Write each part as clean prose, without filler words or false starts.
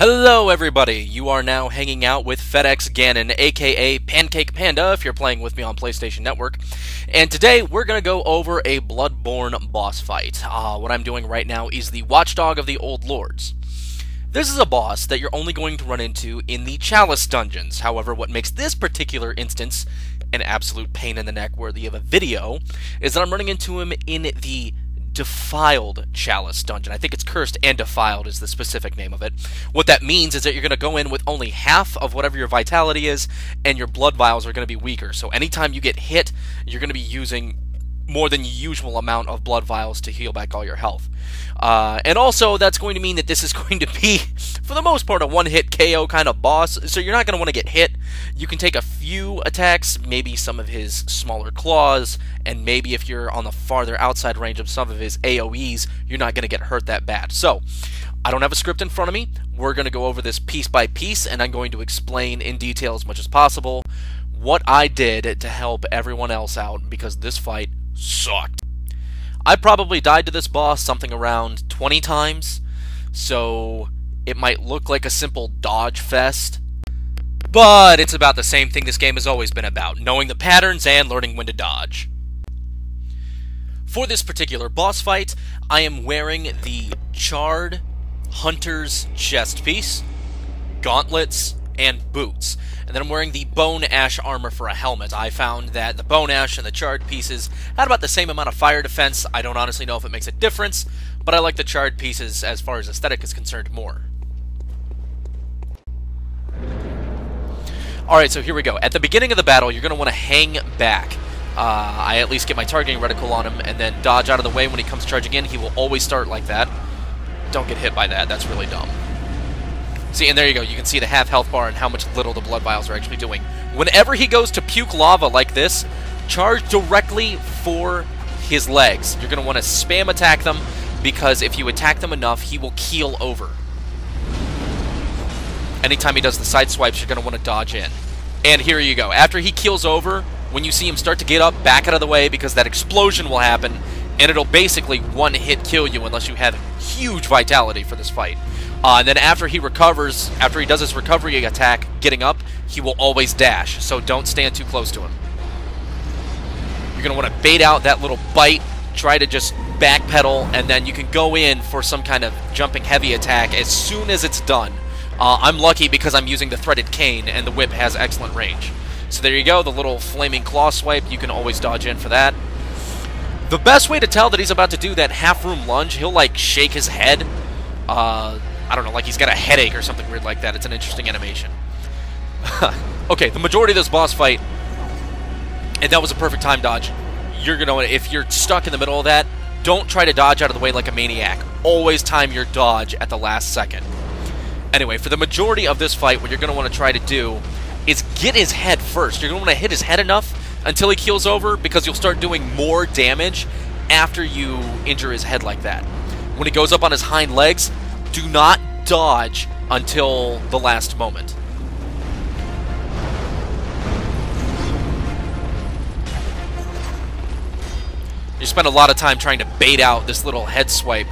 Hello everybody, you are now hanging out with FedEx Ganon, aka Pancake Panda if you're playing with me on PlayStation Network, and today we're going to go over a Bloodborne boss fight. What I'm doing right now is the Watchdog of the Old Lords. This is a boss that you're only going to run into in the Chalice dungeons. However, what makes this particular instance an absolute pain in the neck worthy of a video is that I'm running into him in the Defiled Chalice dungeon. I think it's Cursed and Defiled is the specific name of it. What that means is that you're going to go in with only half of whatever your vitality is, and your blood vials are going to be weaker. So anytime you get hit, you're going to be using more than the usual amount of blood vials to heal back all your health. And also, that's going to mean that this is going to be, for the most part, a one-hit KO kind of boss, so you're not going to want to get hit. You can take a few attacks, maybe some of his smaller claws, and maybe if you're on the farther outside range of some of his AoEs, you're not going to get hurt that bad. So, I don't have a script in front of me. We're going to go over this piece by piece, and I'm going to explain in detail as much as possible what I did to help everyone else out, because this fight sucked. I probably died to this boss something around 20 times, so it might look like a simple dodge fest, but it's about the same thing this game has always been about, knowing the patterns and learning when to dodge. For this particular boss fight, I am wearing the Charred Hunter's chest piece, gauntlets, and boots. And then I'm wearing the Bone Ash armor for a helmet. I found that the Bone Ash and the Charred pieces had about the same amount of fire defense. I don't honestly know if it makes a difference, but I like the Charred pieces as far as aesthetic is concerned more. Alright, so here we go. At the beginning of the battle, you're going to want to hang back. I at least get my targeting reticle on him and then dodge out of the way when he comes charging in. He will always start like that. Don't get hit by that. That's really dumb. See, and there you go. You can see the half health bar and how much little the blood vials are actually doing. Whenever he goes to puke lava like this, charge directly for his legs. You're going to want to spam attack them, because if you attack them enough, he will keel over. Anytime he does the side swipes, you're going to want to dodge in. And here you go. After he keels over, when you see him start to get up, back out of the way, because that explosion will happen, and it'll basically one-hit kill you unless you have huge vitality for this fight. And then after he recovers, after he does his recovery attack, getting up, he will always dash, so don't stand too close to him. You're going to want to bait out that little bite, try to just backpedal, and then you can go in for some kind of jumping heavy attack as soon as it's done. I'm lucky because I'm using the threaded cane, and the whip has excellent range. So there you go, the little flaming claw swipe, you can always dodge in for that. The best way to tell that he's about to do that half-room lunge, he'll like shake his head. I don't know, like he's got a headache or something weird like that. It's an interesting animation. Okay, the majority of this boss fight, and that was a perfect time dodge. You're gonna, if you're stuck in the middle of that, don't try to dodge out of the way like a maniac. Always time your dodge at the last second. Anyway, for the majority of this fight, what you're gonna want to try to do is get his head first. You're gonna want to hit his head enough until he keels over, because you'll start doing more damage after you injure his head like that. When he goes up on his hind legs, do not dodge until the last moment. You spend a lot of time trying to bait out this little head swipe,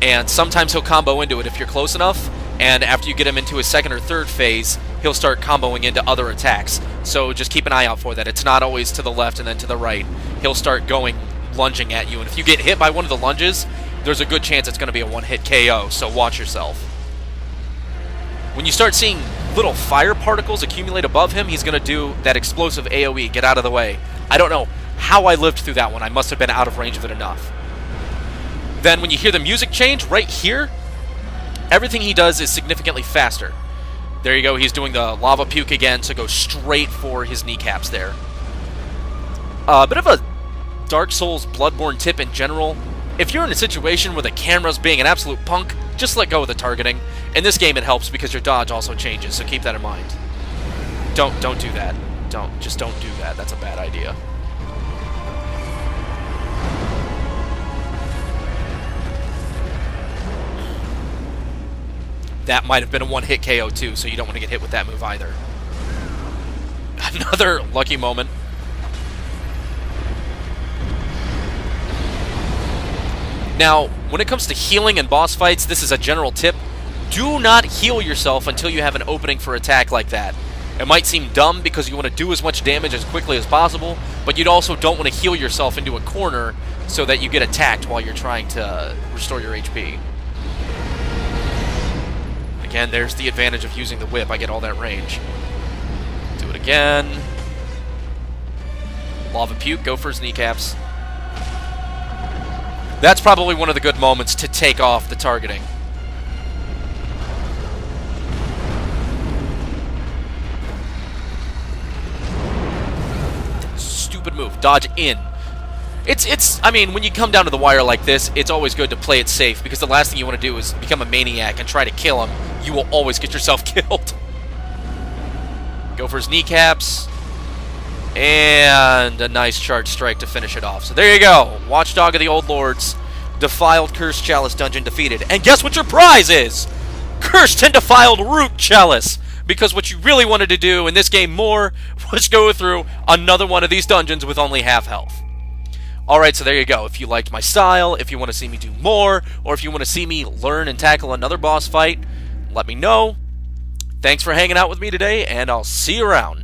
and sometimes he'll combo into it if you're close enough, and after you get him into his second or third phase, he'll start comboing into other attacks. So just keep an eye out for that. It's not always to the left and then to the right. He'll start going, lunging at you, and if you get hit by one of the lunges, there's a good chance it's going to be a one-hit KO, so watch yourself. When you start seeing little fire particles accumulate above him, he's going to do that explosive AoE, get out of the way. I don't know how I lived through that one. I must have been out of range of it enough. Then when you hear the music change, right here, everything he does is significantly faster. There you go, he's doing the lava puke again, so go straight for his kneecaps there. A bit of a Dark Souls Bloodborne tip in general. If you're in a situation where the camera's being an absolute punk, just let go of the targeting. In this game it helps because your dodge also changes, so keep that in mind. Don't do that. Just don't do that. That's a bad idea. That might have been a one-hit KO too, so you don't want to get hit with that move either. Another lucky moment. Now, when it comes to healing and boss fights, this is a general tip. Do not heal yourself until you have an opening for attack like that. It might seem dumb because you want to do as much damage as quickly as possible, but you also don't want to heal yourself into a corner so that you get attacked while you're trying to restore your HP. Again, there's the advantage of using the whip. I get all that range. Do it again. Lava Puke, go for his kneecaps. That's probably one of the good moments to take off the targeting. Stupid move. Dodge in. I mean, when you come down to the wire like this, it's always good to play it safe, because the last thing you want to do is become a maniac and try to kill him. You will always get yourself killed. Go for his kneecaps. And a nice charge strike to finish it off. So there you go. Watchdog of the Old Lords. Defiled Cursed Chalice Dungeon defeated. And guess what your prize is? Cursed and Defiled Root Chalice. Because what you really wanted to do in this game more was go through another one of these dungeons with only half health. Alright, so there you go. If you liked my style, if you want to see me do more, or if you want to see me learn and tackle another boss fight, let me know. Thanks for hanging out with me today, and I'll see you around.